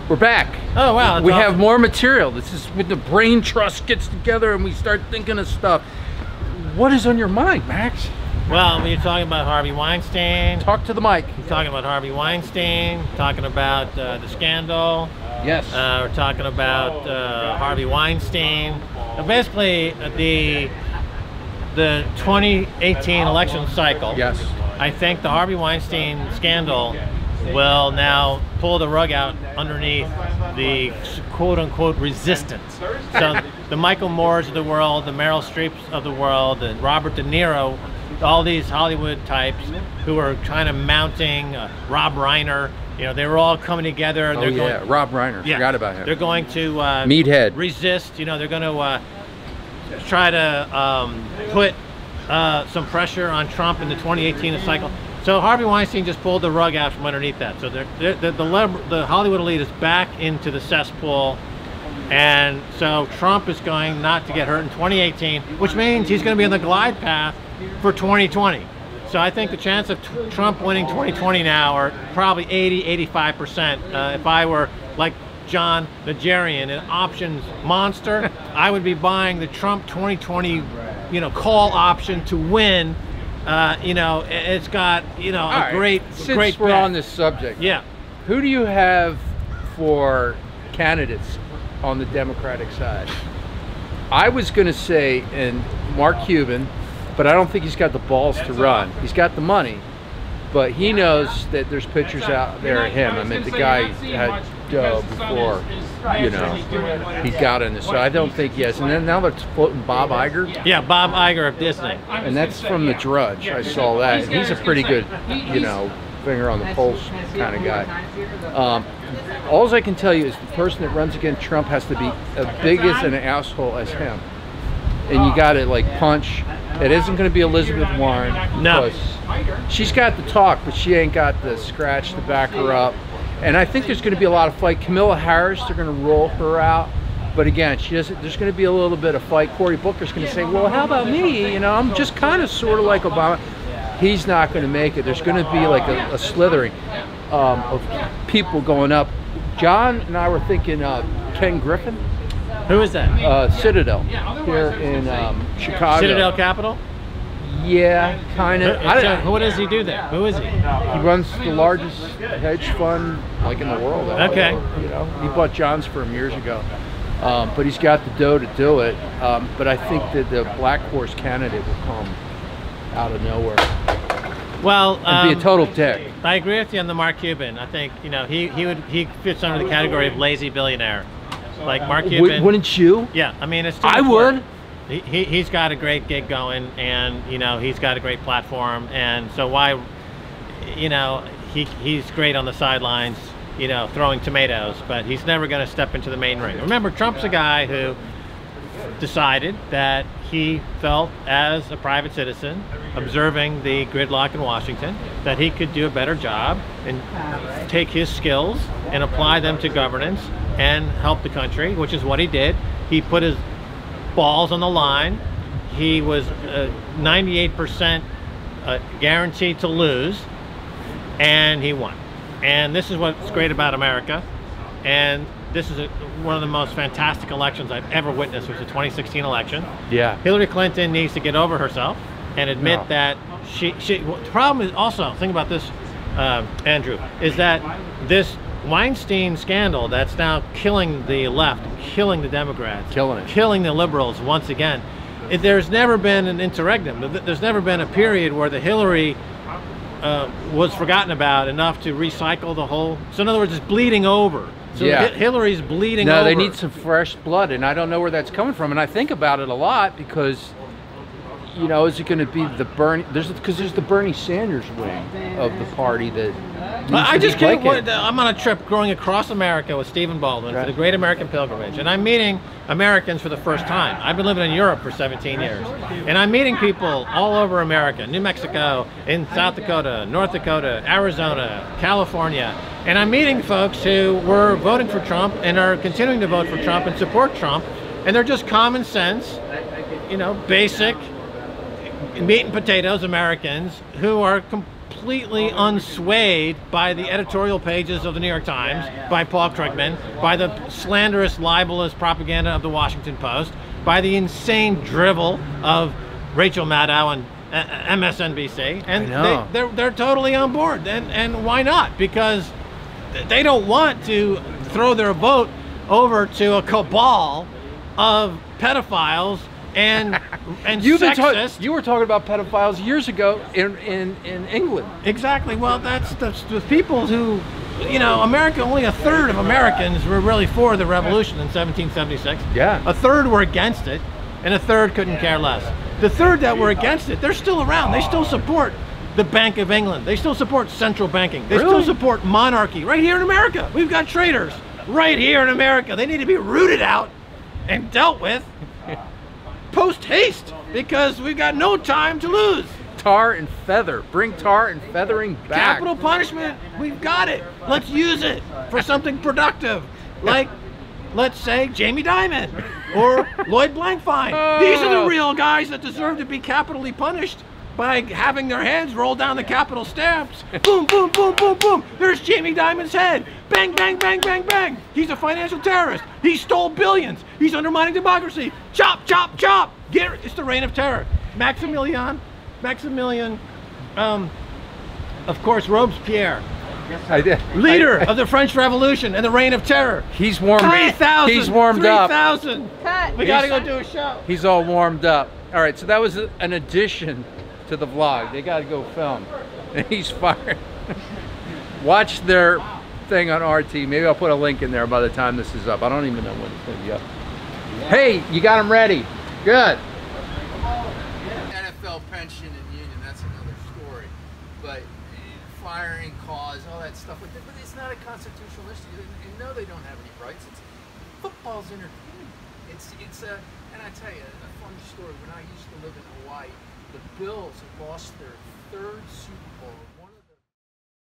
We're back. Oh, wow. We have more material. This is when the brain trust gets together and we start thinking of stuff. What is on your mind, Max? Well, when you're talking about Harvey Weinstein. Talk to the mic. You're talking about Harvey Weinstein, talking about the scandal. Yes. We're talking about Harvey Weinstein. Basically, the 2018 election cycle. Yes. I think the Harvey Weinstein scandal will now pull the rug out underneath the quote-unquote resistance. So the Michael Moores of the world, the Meryl Streeps of the world, and Robert De Niro, all these Hollywood types who are kind of mounting Rob Reiner, you know, they were all coming together. And they're going, Rob Reiner, yeah, forgot about him. They're going to Meathead. resist, you know, they're going to try to put some pressure on Trump in the 2018 cycle. So Harvey Weinstein just pulled the rug out from underneath that. So the Hollywood elite is back into the cesspool, and so Trump is going not to get hurt in 2018, which means he's going to be on the glide path for 2020. So I think the chance of Trump winning 2020 now are probably 80–85%. If I were like John Nigerian, an options monster, I would be buying the Trump 2020, you know, call option to win. You know, it's got, you know, a great Since we're on this subject, yeah. Who do you have for candidates on the Democratic side? I was going to say Mark Cuban, but I don't think he's got the balls to run. He's got the money, but he knows that there's pictures out there of him. I mean, the guy had dough before, you know, he got in this. So I don't think he has. And then now they're floating Bob Iger. Yeah, Bob Iger of Disney. And that's from The Drudge. I saw that. And he's a pretty good, you know, finger on the pulse kind of guy. All I can tell you is the person that runs against Trump has to be as big as an asshole as him. And you got to like punch. It isn't going to be Elizabeth Warren. No. She's got the talk, but she ain't got the scratch to back her up. And I think there's going to be a lot of fight. Kamala Harris, they're going to roll her out. But again, she doesn't. There's going to be a little bit of fight. Cory Booker's going to say, well, how about me? You know, I'm just kind of sort of like Obama. He's not going to make it. There's going to be like a slithering of people going up. John and I were thinking Ken Griffin. Who is that? Citadel here in Chicago. Citadel Capital? Yeah, kind of. What does he do there? Who is he? He runs the largest hedge fund like in the world. Okay. You know, he bought John's firm years ago, but he's got the dough to do it. But I think that the black horse candidate will come out of nowhere. Well, and be a total dick. I agree with you on the Mark Cuban. I think, you know, he fits under the category of lazy billionaire. Like Mark Cuban. Wouldn't you? Yeah, I mean, it's. I would. He's got a great gig going, and you know, he's got a great platform, and so why, you know, he's great on the sidelines, you know, throwing tomatoes, but he's never going to step into the main ring. Remember, Trump's a guy who decided that he felt as a private citizen observing the gridlock in Washington that he could do a better job and take his skills and apply them to governance and help the country, which is what he did. He put his balls on the line. He was 98% guaranteed to lose, and he won. And this is what's great about America. And this is one of the most fantastic elections I've ever witnessed, which was the 2016 election. Yeah. Hillary Clinton needs to get over herself and admit that the problem is also, think about this, Andrew, is that this Weinstein scandal that's now killing the left, killing the Democrats, killing the liberals once again. There's never been an interregnum. There's never been a period where the Hillary was forgotten about enough to recycle the whole. So in other words, it's bleeding over. So yeah. Hillary's bleeding over. No, they need some fresh blood, and I don't know where that's coming from. And I think about it a lot because, you know, is it going to be the Bernie? Because there's the Bernie Sanders wing of the party that. I just can't wait. I'm on a trip going across America with Stephen Baldwin for the Great American Pilgrimage, and I'm meeting Americans for the first time. I've been living in Europe for 17 years, and I'm meeting people all over America, New Mexico, in South Dakota, North Dakota, Arizona, California, and I'm meeting folks who were voting for Trump and are continuing to vote for Trump and support Trump, and they're just common sense, you know, basic meat and potatoes Americans who are completely unswayed by the editorial pages of the New York Times, by Paul Krugman, by the slanderous, libelous propaganda of the Washington Post, by the insane drivel of Rachel Maddow and MSNBC, and they're totally on board. And why not? Because they don't want to throw their vote over to a cabal of pedophiles and sexists. You were talking about pedophiles years ago in England. Exactly. Well, that's the people who, you know, America, only a third of Americans were really for the revolution in 1776. Yeah. A third were against it, and a third couldn't care less. The third that were against it, they're still around. They still support the Bank of England. They still support central banking. They still support monarchy. Right here in America, we've got traitors. Right here in America, they need to be rooted out and dealt with post haste, because we've got no time to lose. Tar and feather. Bring tar and feathering back. Capital punishment, we've got it. Let's use it for something productive, like, let's say, Jamie Dimon or Lloyd Blankfein. These are the real guys that deserve to be capitally punished by having their heads roll down the Capitol steps. Boom, boom, boom, boom, boom. There's Jamie Dimon's head. Bang, bang, bang, bang, bang. He's a financial terrorist. He stole billions. He's undermining democracy. Chop, chop, chop. It's the reign of terror. Maximilian, of course, Robespierre. Leader of the French Revolution and the reign of terror. He's warmed up. 3,000. He's warmed up. 3,000. We gotta go do a show. He's all warmed up. All right, so that was an addition to the vlog. They got to go film. And he's fired. Watch their thing on RT. Maybe I'll put a link in there by the time this is up. I don't even know when it's going to be up. Hey, you got them ready. Good. NFL pension and union, that's another story. But firing, cause, all that stuff like that. But it's not a constitutional issue. And no, they don't have any rights. It's football's entertainment. It's a, and I tell you, a fun story. When I used to live in Hawaii, the Bills had lost their third Super Bowl.